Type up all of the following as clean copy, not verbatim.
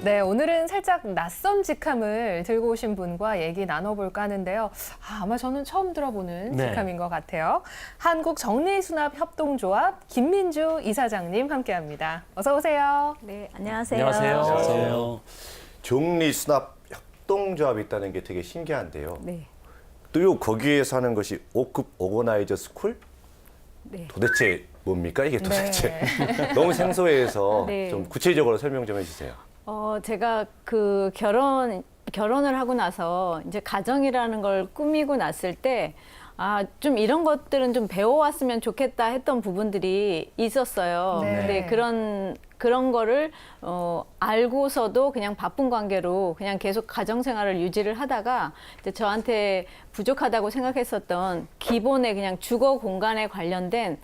네, 오늘은 살짝 낯선 직함을 들고 오신 분과 얘기 나눠볼까 하는데요. 아마 저는 처음 들어보는 네. 직함인 것 같아요. 한국정리수납협동조합 김민주 이사장님 함께합니다. 어서 오세요. 네, 안녕하세요. 안녕하세요. 정리수납협동조합이 있다는 게 되게 신기한데요. 네. 또 거기에서 하는 것이 5급 오거나이저 스쿨? 네. 도대체 뭡니까 이게 도대체? 너무 생소해서 네. 좀 구체적으로 설명 좀 해주세요. 제가 그 결혼을 하고 나서 이제 가정이라는 걸 꾸미고 났을 때 좀 이런 것들은 좀 배워왔으면 좋겠다 했던 부분들이 있었어요. 네. 근데 그런 거를 알고서도 그냥 바쁜 관계로 그냥 계속 가정 생활을 유지를 하다가 이제 저한테 부족하다고 생각했었던 기본의 그냥 주거 공간에 관련된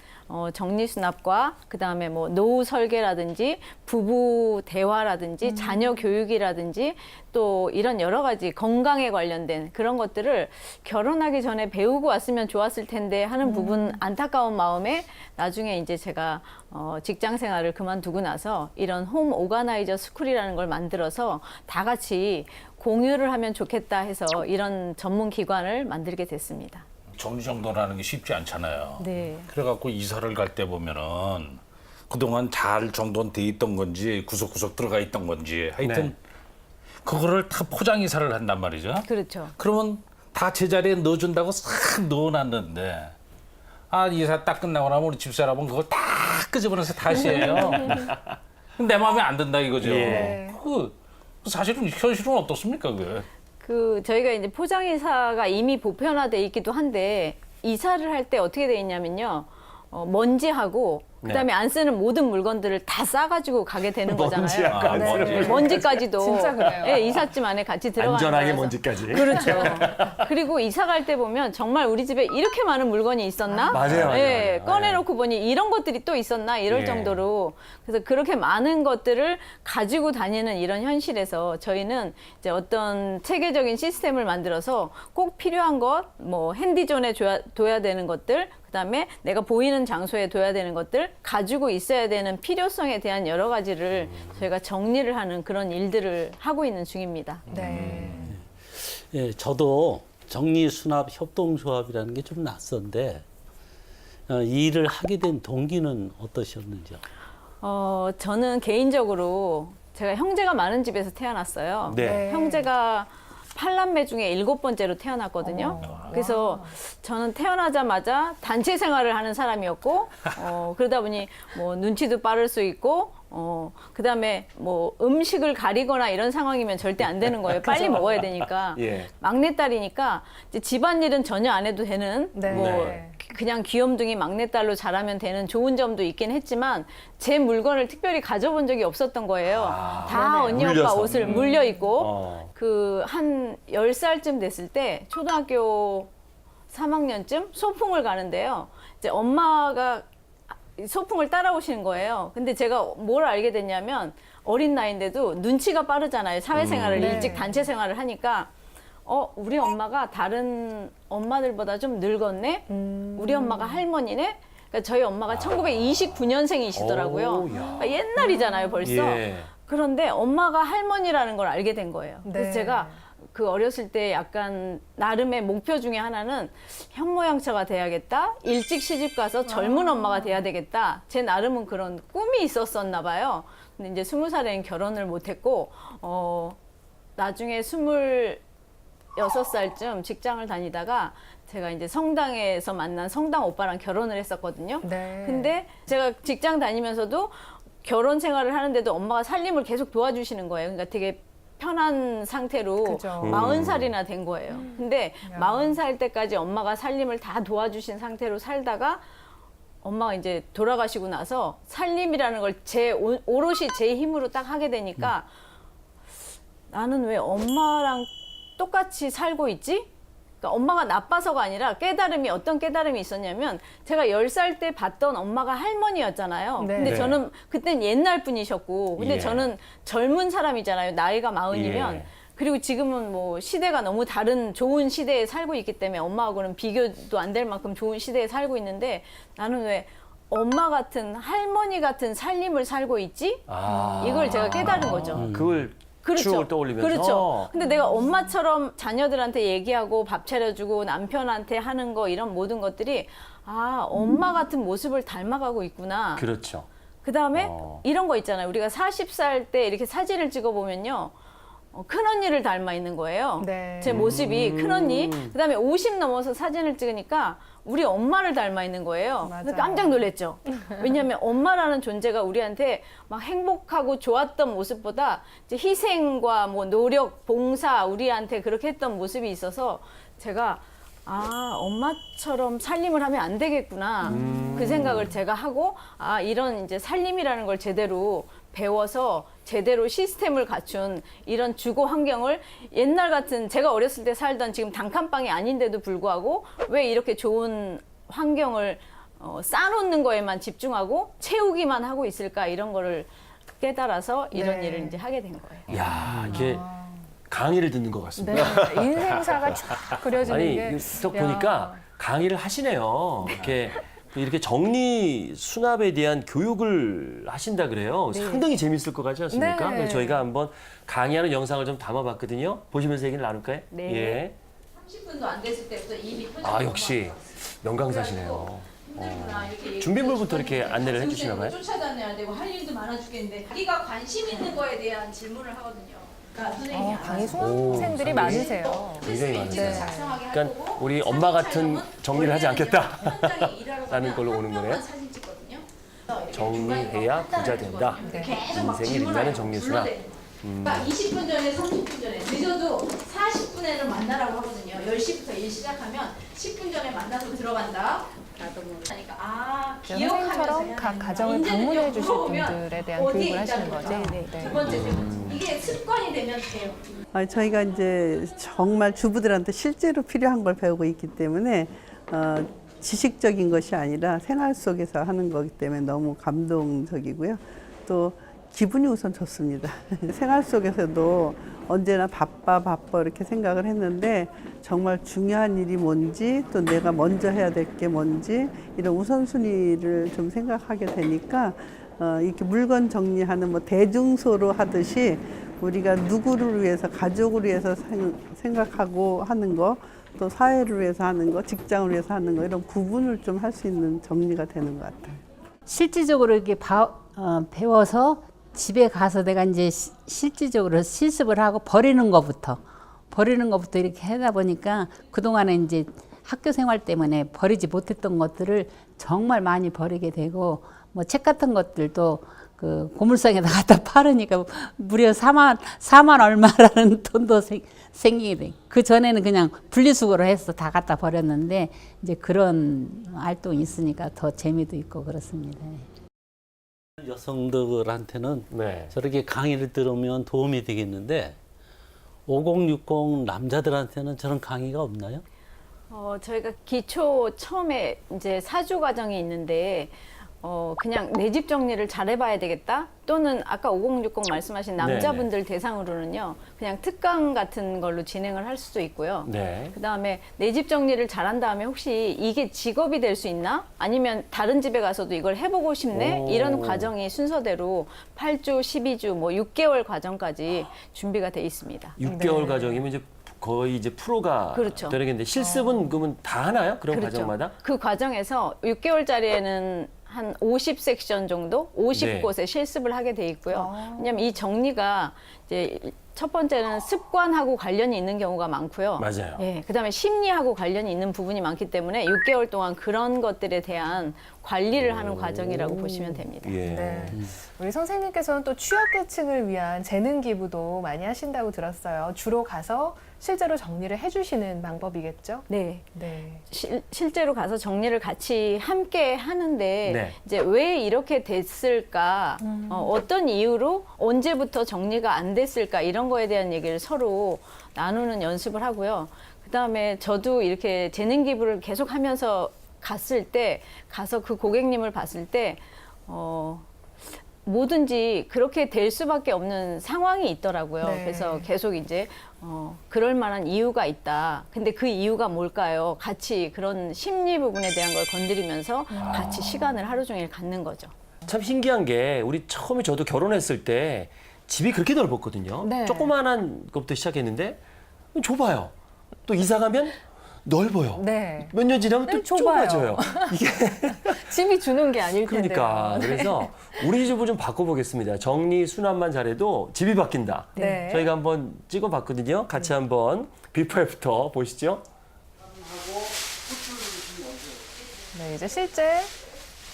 정리 수납과 그다음에 뭐 노후 설계라든지 부부 대화라든지 자녀 교육이라든지 또 이런 여러 가지 건강에 관련된 그런 것들을 결혼하기 전에 배우고 왔으면 좋았을 텐데 하는 부분 안타까운 마음에 나중에 이제 제가 직장 생활을 그만두고 나서 이런 홈 오가나이저 스쿨이라는 걸 만들어서 다 같이 공유를 하면 좋겠다 해서 이런 전문 기관을 만들게 됐습니다. 정리정돈하는 게 쉽지 않잖아요. 네. 그래갖고 이사를 갈 때 보면은 그동안 잘 정돈돼 있던 건지 구석구석 들어가 있던 건지 하여튼 그거를 다 포장 이사를 한단 말이죠. 그렇죠. 그러면 다 제자리에 넣어준다고 싹 넣어놨는데 이사 딱 끝나고 나면 우리 집사람은 그걸 다 끄집어내서 다시 해요. 내 마음에 안 든다 이거죠. 예. 사실은 현실은 어떻습니까 그게? 저희가 이제 포장 이사가 이미 보편화돼 있기도 한데 이사를 할 때 어떻게 돼 있냐면요. 먼지하고 그다음에 안 쓰는 모든 물건들을 다 싸가지고 가게 되는 거잖아요. 안 쓰는 물건. 먼지까지도 진짜 그래요. 예, 이삿짐 안에 같이 들어가는 안전하게 거라서. 먼지까지. 그렇죠. 그리고 이사 갈 때 보면 정말 우리 집에 이렇게 많은 물건이 있었나? 맞아요, 맞아요, 예, 맞아요. 꺼내놓고 보니 이런 것들이 또 있었나? 이럴 예. 정도로 그래서 그렇게 많은 것들을 가지고 다니는 이런 현실에서 저희는 이제 어떤 체계적인 시스템을 만들어서 꼭 필요한 것, 뭐 핸디존에 둬야 되는 것들, 그다음에 내가 보이는 장소에 둬야 되는 것들, 가지고 있어야 되는 필요성에 대한 여러 가지를 저희가 정리를 하는 그런 일들을 하고 있는 중입니다. 네. 예, 저도 정리수납협동조합이라는 게 좀 낯선데 이 일을 하게 된 동기는 어떠셨는지요? 저는 개인적으로 제가 형제가 많은 집에서 태어났어요. 네. 형제가 8남매 중에 7번째로 태어났거든요. 그래서 저는 태어나자마자 단체 생활을 하는 사람이었고, 그러다 보니 뭐 눈치도 빠를 수 있고, 그다음에 뭐 음식을 가리거나 이런 상황이면 절대 안 되는 거예요. 빨리 먹어야 되니까. 예. 막내딸이니까 이제 집안일은 전혀 안 해도 되는 네. 뭐 네. 그냥 귀염둥이 막내딸로 자라면 되는 좋은 점도 있긴 했지만 제 물건을 특별히 가져본 적이 없었던 거예요. 다 언니 오빠 물려서. 옷을 물려 입고 어. 그 한 10살쯤 됐을 때 초등학교 3학년쯤 소풍을 가는데요. 이제 엄마가 소풍을 따라오시는 거예요. 근데 제가 뭘 알게 됐냐면 어린 나이인데도 눈치가 빠르잖아요. 사회생활을 네. 일찍 단체 생활을 하니까 우리 엄마가 다른 엄마들보다 좀 늙었네? 우리 엄마가 할머니네? 그러니까 저희 엄마가 1929년생이시더라고요. 그러니까 옛날이잖아요, 벌써. 예. 그런데 엄마가 할머니라는 걸 알게 된 거예요. 그래서 네. 제가 그 어렸을 때 약간 나름의 목표 중에 하나는 현모양처가 돼야겠다. 일찍 시집 가서 젊은 엄마가 돼야 되겠다. 제 나름은 그런 꿈이 있었었나 봐요. 근데 이제 20살에는 결혼을 못 했고 나중에 26살쯤 직장을 다니다가 제가 이제 성당에서 만난 성당 오빠랑 결혼을 했었거든요. 네. 근데 제가 직장 다니면서도 결혼 생활을 하는데도 엄마가 살림을 계속 도와주시는 거예요. 그러니까 되게 편한 상태로 그죠. 40살이나 된 거예요. 근데 야. 40살 때까지 엄마가 살림을 다 도와주신 상태로 살다가 엄마가 이제 돌아가시고 나서 살림이라는 걸 오롯이 제 힘으로 딱 하게 되니까 나는 왜 엄마랑 똑같이 살고 있지? 그러니까 엄마가 나빠서가 아니라 어떤 깨달음이 있었냐면 제가 10살 때 봤던 엄마가 할머니였잖아요. 네. 근데 네. 저는 그땐 옛날 분이셨고 근데 예. 저는 젊은 사람이잖아요. 나이가 40이면. 예. 그리고 지금은 뭐 시대가 너무 다른 좋은 시대에 살고 있기 때문에 엄마하고는 비교도 안 될 만큼 좋은 시대에 살고 있는데 나는 왜 엄마 같은 할머니 같은 살림을 살고 있지? 이걸 제가 깨달은 거죠. 그걸 추억을 떠올리면서. 그렇죠. 근데 내가 엄마처럼 자녀들한테 얘기하고 밥 차려주고 남편한테 하는 거 이런 모든 것들이 아, 엄마 같은 모습을 닮아가고 있구나. 그렇죠. 그다음에 이런 거 있잖아요. 우리가 40살 때 이렇게 사진을 찍어보면요. 큰언니를 닮아 있는 거예요. 네. 제 모습이 큰언니. 그다음에 50 넘어서 사진을 찍으니까 우리 엄마를 닮아 있는 거예요. 그래서 맞아요. 깜짝 놀랐죠. 왜냐하면 엄마라는 존재가 우리한테 막 행복하고 좋았던 모습보다 이제 희생과 뭐 노력, 봉사 우리한테 그렇게 했던 모습이 있어서 제가 아, 엄마처럼 살림을 하면 안 되겠구나. 그 생각을 제가 하고 아, 이런 이제 살림이라는 걸 제대로 배워서 제대로 시스템을 갖춘 이런 주거 환경을 옛날 같은 제가 어렸을 때 살던 지금 단칸방이 아닌데도 불구하고 왜 이렇게 좋은 환경을 쌓아놓는 거에만 집중하고 채우기만 하고 있을까 이런 거를 깨달아서 이런 네. 일을 이제 하게 된 거예요. 야, 이게 강의를 듣는 것 같습니다. 네. 인생사가 쫙 그려지는 아니, 게. 또 야. 보니까 강의를 하시네요. 이렇게 정리 수납에 대한 교육을 하신다 그래요. 상당히 재밌을 것 같지 않습니까? 네. 그래서 저희가 한번 강의하는 영상을 좀 담아봤거든요. 보시면서 얘기를 나눌까요? 네. 예. 30분도 안 됐을 때부터 이미 아, 역시 명강사시네요. 준비물부터 이렇게 안내를 해주시나 봐요? 쫓아다녀야 되고 할 일도 많아 죽겠는데 자기가 관심 있는 거에 대한 질문을 하거든요. 그러니까 선생님이 강의 수강생들이 많으세요. 굉장히 많으세요. 작성하게 할 그러니까 거고 우리 엄마 같은 정리를 하지 않겠다. 현장에 일하러 라는 가면 걸로 한 오는 명만 거네요. 사진 찍거든요. 정리해야 부자 된다. 계속 막 인생이 질문을 빛나는 해요. 정리수나. 불러대는 거. 그러니까 20분 전에 30분 전에 늦어도 40분에는 만나라고 하거든요. 10시부터 일 시작하면 10분 전에 만나서 들어간다. 그러니까 아 기억하면서 선생님처럼 해야 각 되는구나. 가정을 이제는 방문해 좀 주실 물어보면 분들에 대한 어디에 교육을 하시는 있다는 거죠. 네, 네. 두 번째, 세 번째. 이게 습관이 되면 돼요. 저희가 이제 정말 주부들한테 실제로 필요한 걸 배우고 있기 때문에 지식적인 것이 아니라 생활 속에서 하는 거기 때문에 너무 감동적이고요. 또 기분이 우선 좋습니다. 생활 속에서도 언제나 바빠 이렇게 생각을 했는데 정말 중요한 일이 뭔지 또 내가 먼저 해야 될 게 뭔지 이런 우선순위를 좀 생각하게 되니까 이렇게 물건 정리하는 뭐 대중소로 하듯이 우리가 누구를 위해서 가족을 위해서 생각하고 하는 거 또 사회를 위해서 하는 거 직장을 위해서 하는 거 이런 구분을 좀 할 수 있는 정리가 되는 것 같아요. 실질적으로 이렇게 배워서 집에 가서 내가 이제 실질적으로 실습을 하고 버리는 것부터 이렇게 하다 보니까 그동안에 이제 학교 생활 때문에 버리지 못했던 것들을 정말 많이 버리게 되고 뭐 책 같은 것들도 그 고물상에다 갖다 팔으니까 무려 4만 얼마라는 돈도 생기게 돼. 그 전에는 그냥 분리수거로 해서 다 갖다 버렸는데 이제 그런 활동이 있으니까 더 재미도 있고 그렇습니다. 여성들한테는 네. 저렇게 강의를 들으면 도움이 되겠는데 5060 남자들한테는 저런 강의가 없나요? 저희가 기초 처음에 이제 사주 과정이 있는데 그냥 내 집 정리를 잘해봐야 되겠다 또는 아까 5060 말씀하신 남자분들 대상으로는요 그냥 특강 같은 걸로 진행을 할 수도 있고요. 네. 그 다음에 내 집 정리를 잘한 다음에 혹시 이게 직업이 될 수 있나? 아니면 다른 집에 가서도 이걸 해보고 싶네? 오. 이런 과정이 순서대로 8주, 12주, 뭐 6개월 과정까지 준비가 돼 있습니다. 6개월 과정이면 이제 거의 이제 프로가 그렇죠. 되겠는데 실습은 그러면 다 하나요? 그런 그렇죠. 과정마다? 그 과정에서 6개월짜리에는 한 50섹션 정도, 50곳에 네. 실습을 하게 돼 있고요. 왜냐하면 이 정리가 이제 첫 번째는 습관하고 관련이 있는 경우가 많고요. 맞아요. 예, 그다음에 심리하고 관련이 있는 부분이 많기 때문에 6개월 동안 그런 것들에 대한 관리를 하는 과정이라고 보시면 됩니다. 예. 네. 우리 선생님께서는 또 취약계층을 위한 재능 기부도 많이 하신다고 들었어요. 주로 가서 실제로 정리를 해주시는 방법이겠죠? 네. 네. 실제로 가서 정리를 같이 함께 하는데 네. 이제 왜 이렇게 됐을까, 어떤 이유로 언제부터 정리가 안 됐을까 이런 거에 대한 얘기를 서로 나누는 연습을 하고요. 그다음에 저도 이렇게 재능 기부를 계속 하면서 가서 그 고객님을 봤을 때 뭐든지 그렇게 될 수밖에 없는 상황이 있더라고요. 네. 그래서 계속 이제 그럴 만한 이유가 있다. 근데 그 이유가 뭘까요? 같이 그런 심리 부분에 대한 걸 건드리면서 같이 시간을 하루 종일 갖는 거죠. 참 신기한 게 우리 처음에 저도 결혼했을 때 집이 그렇게 넓었거든요. 네. 조그만한 것부터 시작했는데 좁아요. 또 이사 가면 넓어요. 네. 몇 년 지나면 또 네, 좁아요. 좁아져요. 이게 집이 주는 게 아닐 텐데요. 그러니까 그래서 우리 집을 좀 바꿔보겠습니다. 정리 수납만 잘해도 집이 바뀐다. 네. 저희가 한번 찍어봤거든요. 같이 한번 비포 애프터 보시죠. 네, 이제 실제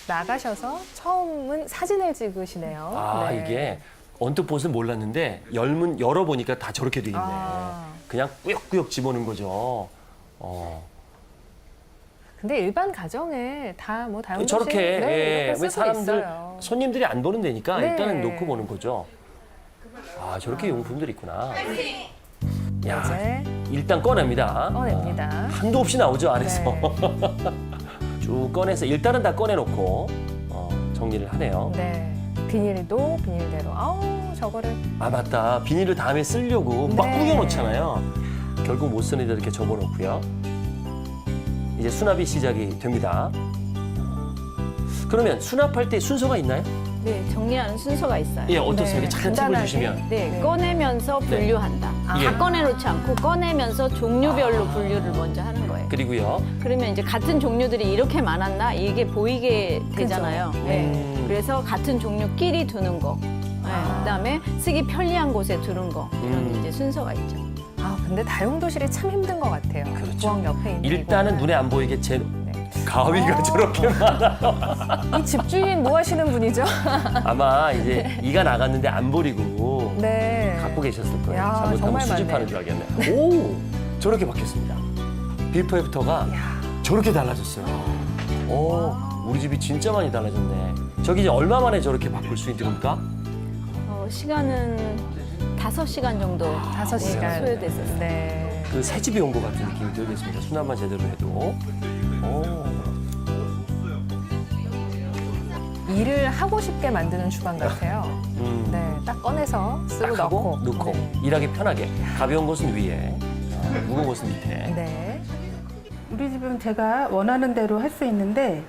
나가셔서 처음은 사진을 찍으시네요. 아 네. 이게 언뜻 보면 몰랐는데 열어보니까 다 저렇게 돼 있네. 아. 그냥 꾸역꾸역 집어넣은 거죠. 근데 일반 가정에 다 뭐 다용도실 저렇게 네, 이렇게 왜 쓰고 사람들 있어요. 손님들이 안 보는 데니까 네. 일단은 놓고 보는 거죠. 아 저렇게 용품들이 있구나. 야 이제 일단 꺼냅니다. 꺼냅니다. 한도 없이 나오죠 안에서. 네. 쭉 꺼내서 일단은 다 꺼내놓고 정리를 하네요. 네. 비닐도 비닐대로. 아우 저거를 아 맞다 비닐을 다음에 쓰려고 막 네. 구겨놓잖아요. 결국 못 쓰는 데 이렇게 접어놓고요. 이제 수납이 시작이 됩니다. 그러면 수납할 때 순서가 있나요? 네, 정리하는 순서가 있어요. 예 어떻습니까? 네, 잘 간단하게. 짚어주시면. 네, 네. 꺼내면서 분류한다. 예. 다 꺼내놓지 않고 꺼내면서 종류별로 분류를 먼저 하는 거예요. 그리고요. 그러면 이제 같은 종류들이 이렇게 많았나 이게 보이게 되잖아요. 네. 그래서 같은 종류끼리 두는 거. 네. 그다음에 쓰기 편리한 곳에 두는 거. 이런 이제 순서가 있죠. 아 근데 다용도실이 참 힘든 것 같아요. 그렇죠. 부엌 옆에 있는 일단은 이거는. 눈에 안 보이게 제 네. 가위가 저렇게 이 집주인 뭐 하시는 분이죠? 아마 이제 이가 나갔는데 안 버리고 네. 갖고 계셨을 거예요. 야, 잘못하면 정말 수집하는 많네. 줄 알겠네. 오 저렇게 바뀌었습니다. 비포 애프터가 저렇게 달라졌어요. 오 우리 집이 진짜 많이 달라졌네. 저기 이제 얼마 만에 저렇게 바꿀 수 있는 겁니까? 시간은 5시간 정도 5시간. 소요됐었어요. 네. 그 새 집에 온 것 같은 느낌이 들겠습니다. 수납만 제대로 해도. 오. 일을 하고 싶게 만드는 주방 같아요. 네, 딱 꺼내서 쓰고 딱 하고 넣고. 넣고 네. 일하기 편하게 가벼운 것은 위에 무거운 것은 밑에. 네. 우리 집은 제가 원하는 대로 할 수 있는데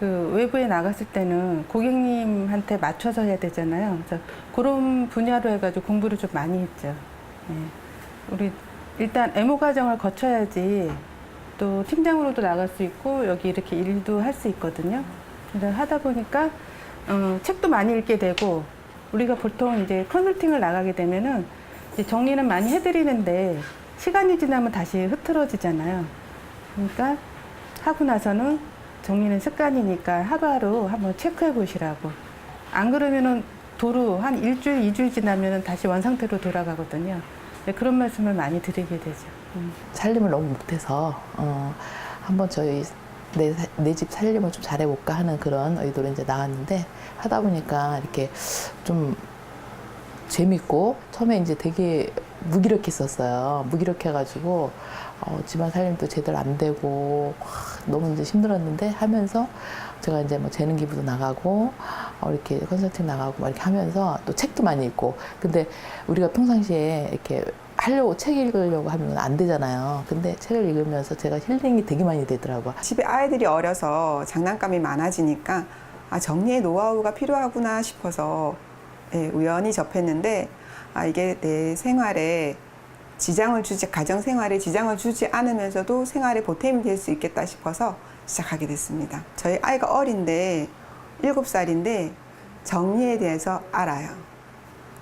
그 외부에 나갔을 때는 고객님한테 맞춰서 해야 되잖아요. 그래서 그런 분야로 해가지고 공부를 좀 많이 했죠. 네. 우리 일단 애모 과정을 거쳐야지 또 팀장으로도 나갈 수 있고 여기 이렇게 일도 할 수 있거든요. 근데 하다 보니까 책도 많이 읽게 되고 우리가 보통 이제 컨설팅을 나가게 되면은 이제 정리는 많이 해드리는데 시간이 지나면 다시 흐트러지잖아요. 그러니까 하고 나서는 정리는 습관이니까 하루하루 한번 체크해 보시라고. 안 그러면은 도로 한 일주일, 2주일 지나면은 다시 원상태로 돌아가거든요. 네, 그런 말씀을 많이 드리게 되죠. 살림을 너무 못해서 한번 저희 내 집 살림을 좀 잘해볼까 하는 그런 의도로 이제 나왔는데 하다 보니까 이렇게 좀 재밌고 처음에 이제 되게 무기력했었어요. 무기력해가지고 집안 살림도 제대로 안 되고 너무 이제 힘들었는데 하면서 제가 이제 뭐 재능 기부도 나가고 이렇게 컨설팅 나가고 막 이렇게 하면서 또 책도 많이 읽고 근데 우리가 평상시에 이렇게 하려고 책 읽으려고 하면 안 되잖아요. 근데 책을 읽으면서 제가 힐링이 되게 많이 되더라고요. 집에 아이들이 어려서 장난감이 많아지니까 정리의 노하우가 필요하구나 싶어서 우연히 접했는데 이게 내 생활에 가정 생활에 지장을 주지 않으면서도 생활에 보탬이 될 수 있겠다 싶어서 시작하게 됐습니다. 저희 아이가 어린데 7살인데 정리에 대해서 알아요.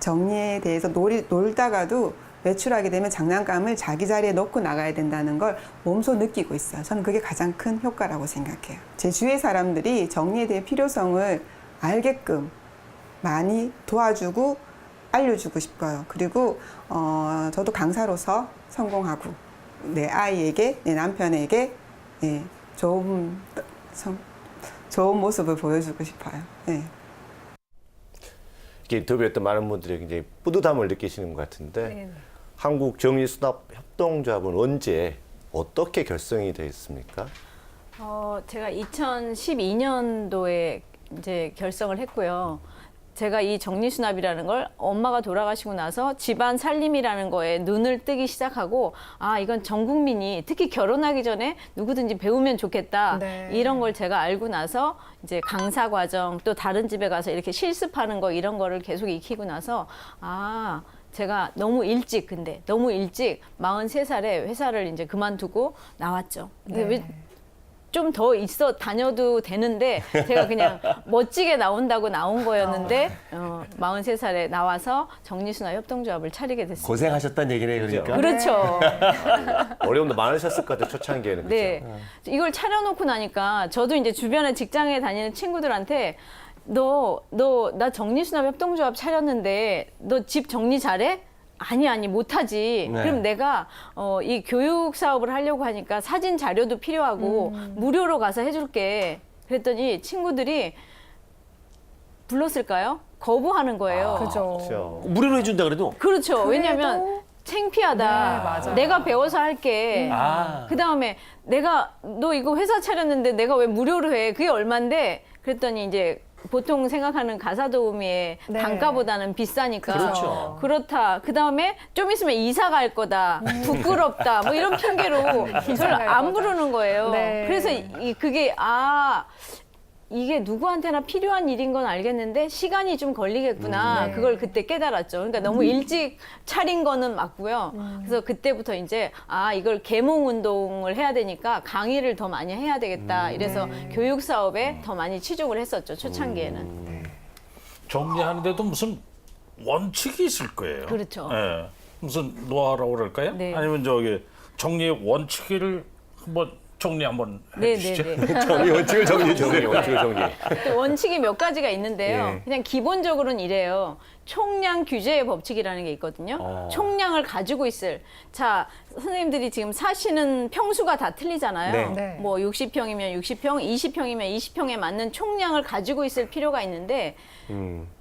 정리에 대해서 놀다가도 외출하게 되면 장난감을 자기 자리에 놓고 나가야 된다는 걸 몸소 느끼고 있어요. 저는 그게 가장 큰 효과라고 생각해요. 제 주위의 사람들이 정리에 대해 필요성을 알게끔 많이 도와주고 알려주고 싶어요. 그리고 저도 강사로서 성공하고 내 아이에게, 내 남편에게 좋은 모습을 보여주고 싶어요. 네. 이렇게 인터뷰했던 많은 분들이 굉장히 뿌듯함을 느끼시는 것 같은데 네. 한국정리수납협동조합은 언제 어떻게 결성이 되어 있습니까? 제가 2012년도에 이제 결성을 했고요. 제가 이 정리수납이라는 걸 엄마가 돌아가시고 나서 집안 살림이라는 거에 눈을 뜨기 시작하고 아 이건 전 국민이 특히 결혼하기 전에 누구든지 배우면 좋겠다. 네. 이런 걸 제가 알고 나서 이제 강사 과정 또 다른 집에 가서 이렇게 실습하는 거 이런 거를 계속 익히고 나서 아 제가 너무 일찍 43살에 회사를 이제 그만두고 나왔죠. 네. 좀 더 있어 다녀도 되는데 제가 그냥 멋지게 나온다고 나온 거였는데 43살에 나와서 정리수납 협동조합을 차리게 됐습니다. 고생하셨다는 얘기네요, 그러니까. 그렇죠. 어려움도 많으셨을 것 같아요, 초창기에는. 그죠? 네. 이걸 차려놓고 나니까 저도 이제 주변에 직장에 다니는 친구들한테 나 정리수납 협동조합 차렸는데 너 집 정리 잘해? 아니 못하지. 네. 그럼 내가 이 교육 사업을 하려고 하니까 사진 자료도 필요하고 무료로 가서 해줄게. 그랬더니 친구들이 불렀을까요? 거부하는 거예요. 그죠. 그렇죠. 무료로 해준다 그래도. 그렇죠. 왜냐면 네, 창피하다. 맞아요. 내가 배워서 할게. 아. 그 다음에 너 이거 회사 차렸는데 내가 왜 무료로 해? 그게 얼만데? 그랬더니 이제 보통 생각하는 가사 도우미의 네. 단가보다는 비싸니까 그렇죠. 그렇다. 그 다음에 좀 있으면 이사 갈 거다. 부끄럽다. 뭐 이런 핑계로 저를 갈 안 거다. 부르는 거예요. 네. 그래서 그게 이게 누구한테나 필요한 일인 건 알겠는데 시간이 좀 걸리겠구나. 네. 그걸 그때 깨달았죠. 그러니까 너무 일찍 차린 거는 맞고요. 그래서 그때부터 이제 이걸 계몽 운동을 해야 되니까 강의를 더 많이 해야 되겠다. 이래서 교육 사업에 더 많이 치중을 했었죠. 초창기에는. 정리하는데도 무슨 원칙이 있을 거예요. 그렇죠. 예. 무슨 노하우라고 그럴까요? 네. 아니면 정리의 원칙을 정리 한번 네, 해주시죠. 네, 네. 정리, 원칙을 정리해 주세요. 원칙을 정리. 또 원칙이 몇 가지가 있는데요. 예. 그냥 기본적으로는 이래요. 총량 규제의 법칙이라는 게 있거든요. 총량을 가지고 있을. 자, 선생님들이 지금 사시는 평수가 다 틀리잖아요. 네. 네. 뭐 60평이면 60평, 20평이면 20평에 맞는 총량을 가지고 있을 필요가 있는데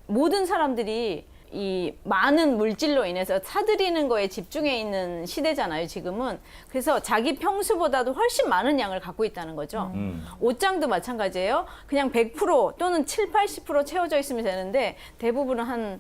모든 사람들이 이 많은 물질로 인해서 사들이는 거에 집중해 있는 시대잖아요, 지금은. 그래서 자기 평수보다도 훨씬 많은 양을 갖고 있다는 거죠. 옷장도 마찬가지예요. 그냥 100% 또는 7, 80% 채워져 있으면 되는데 대부분은 한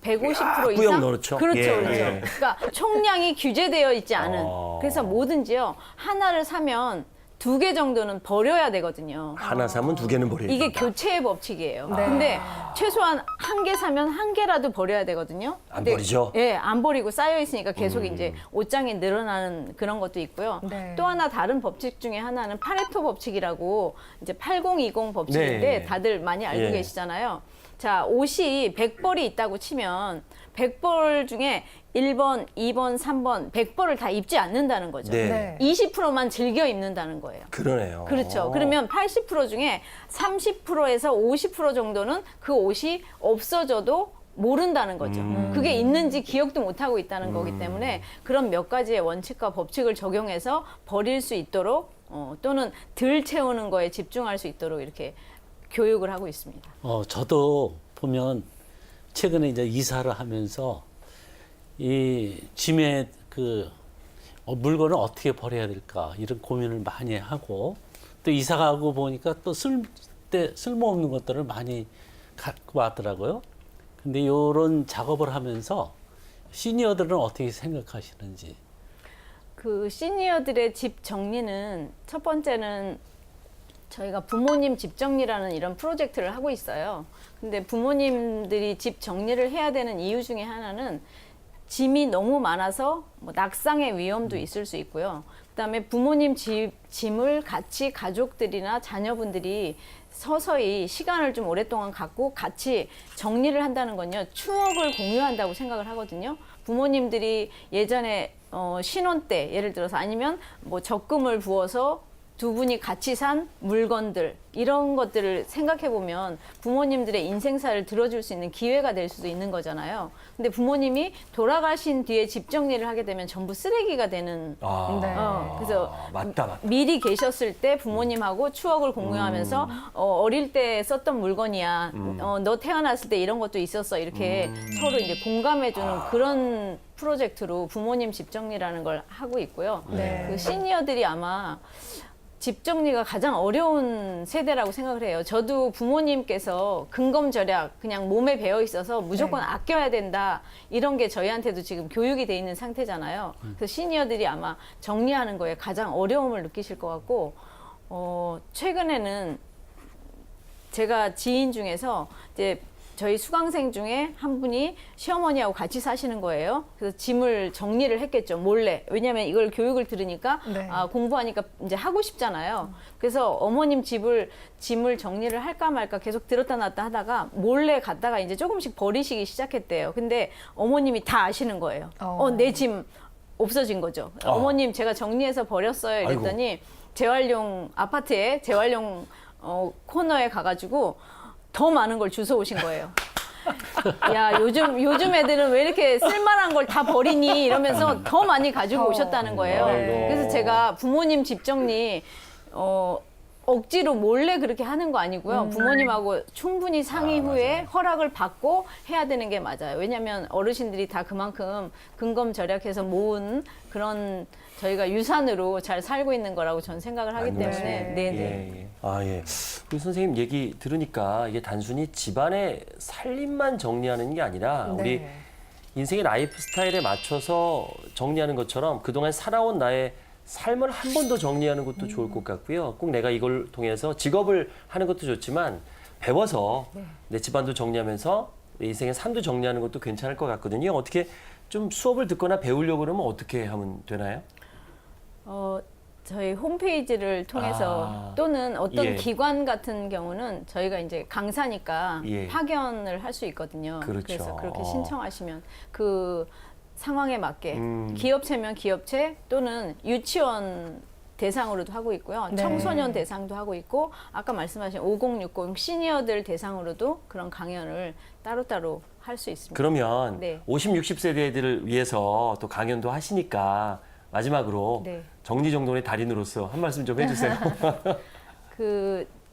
150% 꾸역 이상? 넣죠. 그렇죠, 예, 그렇죠. 예. 그러니까 총량이 규제되어 있지 않은. 그래서 뭐든지요. 하나를 사면 2개 정도는 버려야 되거든요. 하나 사면 2개는 버려야 이게 된다. 교체의 법칙이에요. 네. 근데 최소한 1개 사면 1개라도 버려야 되거든요. 안 근데 버리죠? 예, 안 버리고 쌓여 있으니까 계속 이제 옷장이 늘어나는 그런 것도 있고요. 네. 또 하나 다른 법칙 중에 하나는 파레토 법칙이라고 이제 8020 법칙인데 네. 다들 많이 알고 예. 계시잖아요. 자, 옷이 100벌이 있다고 치면 100벌 중에 1번, 2번, 3번, 100벌을 다 입지 않는다는 거죠. 네. 20%만 즐겨 입는다는 거예요. 그러네요. 그렇죠. 그러면 80% 중에 30%에서 50% 정도는 그 옷이 없어져도 모른다는 거죠. 그게 있는지 기억도 못하고 있다는 거기 때문에 그런 몇 가지의 원칙과 법칙을 적용해서 버릴 수 있도록 또는 덜 채우는 거에 집중할 수 있도록 이렇게 교육을 하고 있습니다. 저도 보면 최근에 이제 이사를 하면서 이 짐에 물건을 어떻게 버려야 될까 이런 고민을 많이 하고 또 이사 가고 보니까 또 쓸모없는 것들을 많이 갖고 왔더라고요. 근데 이런 작업을 하면서 시니어들은 어떻게 생각하시는지. 그 시니어들의 집 정리는 첫 번째는 저희가 부모님 집 정리라는 이런 프로젝트를 하고 있어요. 근데 부모님들이 집 정리를 해야 되는 이유 중에 하나는 짐이 너무 많아서 뭐 낙상의 위험도 있을 수 있고요. 그다음에 부모님 짐을 같이 가족들이나 자녀분들이 서서히 시간을 좀 오랫동안 갖고 같이 정리를 한다는 건요. 추억을 공유한다고 생각을 하거든요. 부모님들이 예전에 신혼 때 예를 들어서 아니면 뭐 적금을 부어서 두 분이 같이 산 물건들 이런 것들을 생각해 보면 부모님들의 인생사를 들어줄 수 있는 기회가 될 수도 있는 거잖아요. 근데 부모님이 돌아가신 뒤에 집 정리를 하게 되면 전부 쓰레기가 되는. 그래서 맞다. 미리 계셨을 때 부모님하고 추억을 공유하면서 어릴 때 썼던 물건이야. 너 태어났을 때 이런 것도 있었어. 이렇게 서로 이제 공감해주는 그런 프로젝트로 부모님 집 정리라는 걸 하고 있고요. 네. 그 시니어들이 아마 집 정리가 가장 어려운 세대라고 생각을 해요. 저도 부모님께서 근검절약 그냥 몸에 배어 있어서 무조건 네. 아껴야 된다 이런 게 저희한테도 지금 교육이 돼 있는 상태잖아요. 그래서 시니어들이 아마 정리하는 거에 가장 어려움을 느끼실 것 같고 최근에는 제가 지인 중에서 이제 저희 수강생 중에 한 분이 시어머니하고 같이 사시는 거예요. 그래서 짐을 정리를 했겠죠, 몰래. 왜냐하면 이걸 교육을 들으니까 네. 공부하니까 이제 하고 싶잖아요. 그래서 어머님 짐을 정리를 할까 말까 계속 들었다 놨다 하다가 몰래 갔다가 이제 조금씩 버리시기 시작했대요. 근데 어머님이 다 아시는 거예요. 내 짐 없어진 거죠. 어머님 제가 정리해서 버렸어요. 이랬더니 재활용 아파트에 재활용 코너에 가가지고 더 많은 걸 주워 오신 거예요. 야, 요즘 애들은 왜 이렇게 쓸만한 걸 다 버리니? 이러면서 더 많이 가지고 오셨다는 거예요. 네. 그래서 제가 부모님 집 정리, 억지로 몰래 그렇게 하는 거 아니고요. 부모님하고 충분히 상의 후에 허락을 받고 해야 되는 게 맞아요. 왜냐하면 어르신들이 다 그만큼 근검절약해서 모은 그런 저희가 유산으로 잘 살고 있는 거라고 저는 생각을 하기 때문에 네네. 예. 예. 우리 선생님 얘기 들으니까 이게 단순히 집안의 살림만 정리하는 게 아니라 우리 인생의 라이프 스타일에 맞춰서 정리하는 것처럼 그동안 살아온 나의 삶을 한 번 더 정리하는 것도 좋을 것 같고요. 꼭 내가 이걸 통해서 직업을 하는 것도 좋지만 배워서 내 집안도 정리하면서 내 인생의 삶도 정리하는 것도 괜찮을 것 같거든요. 어떻게 좀 수업을 듣거나 배우려고 그러면 어떻게 하면 되나요? 저희 홈페이지를 통해서 또는 어떤 기관 같은 경우는 저희가 이제 강사니까 파견을 할 수 있거든요. 그렇죠. 그래서 그렇게 신청하시면 그 상황에 맞게 기업체면 기업체 또는 유치원 대상으로도 하고 있고요. 청소년 대상도 하고 있고 아까 말씀하신 5060 시니어들 대상으로도 그런 강연을 따로따로 할 수 있습니다. 그러면 50, 60세대들을 위해서 또 강연도 하시니까 마지막으로 정리정돈의 달인으로서 한 말씀 좀 해주세요.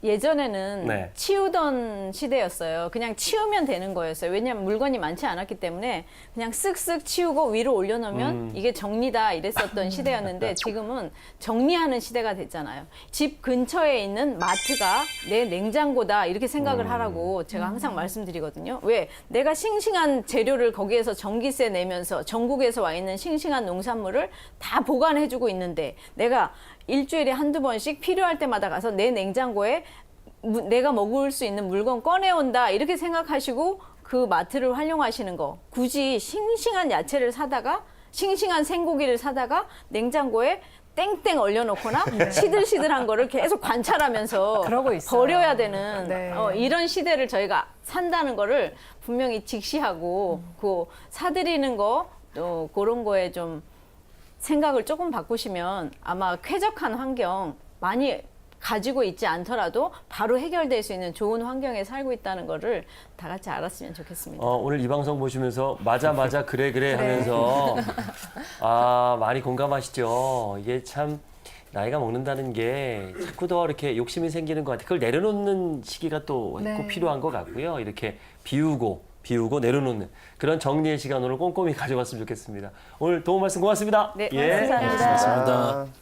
예전에는 치우던 시대였어요. 그냥 치우면 되는 거였어요. 왜냐하면 물건이 많지 않았기 때문에 그냥 쓱쓱 치우고 위로 올려놓으면 이게 정리다 이랬었던 시대였는데 지금은 정리하는 시대가 됐잖아요. 집 근처에 있는 마트가 내 냉장고다 이렇게 생각을 하라고 제가 항상 말씀드리거든요. 왜? 내가 싱싱한 재료를 거기에서 전기세 내면서 전국에서 와 있는 싱싱한 농산물을 다 보관해주고 있는데 내가 일주일에 한두 번씩 필요할 때마다 가서 내 냉장고에 내가 먹을 수 있는 물건 꺼내온다 이렇게 생각하시고 그 마트를 활용하시는 거. 굳이 싱싱한 야채를 사다가 싱싱한 생고기를 사다가 냉장고에 땡땡 얼려놓거나 시들시들한 거를 계속 관찰하면서 버려야 되는 이런 시대를 저희가 산다는 거를 분명히 직시하고 그 사들이는 거 또 그런 거에 좀 생각을 조금 바꾸시면 아마 쾌적한 환경 많이 가지고 있지 않더라도 바로 해결될 수 있는 좋은 환경에 살고 있다는 거를 다 같이 알았으면 좋겠습니다. 오늘 이 방송 보시면서 맞아 그래 하면서 많이 공감하시죠. 이게 참 나이가 먹는다는 게 자꾸 더 이렇게 욕심이 생기는 것 같아요. 그걸 내려놓는 시기가 또 꼭 필요한 것 같고요. 이렇게 비우고 내려놓는 그런 정리의 시간 오늘 꼼꼼히 가져봤으면 좋겠습니다. 오늘 도움 말씀 고맙습니다. 네, 감사합니다. 고맙습니다.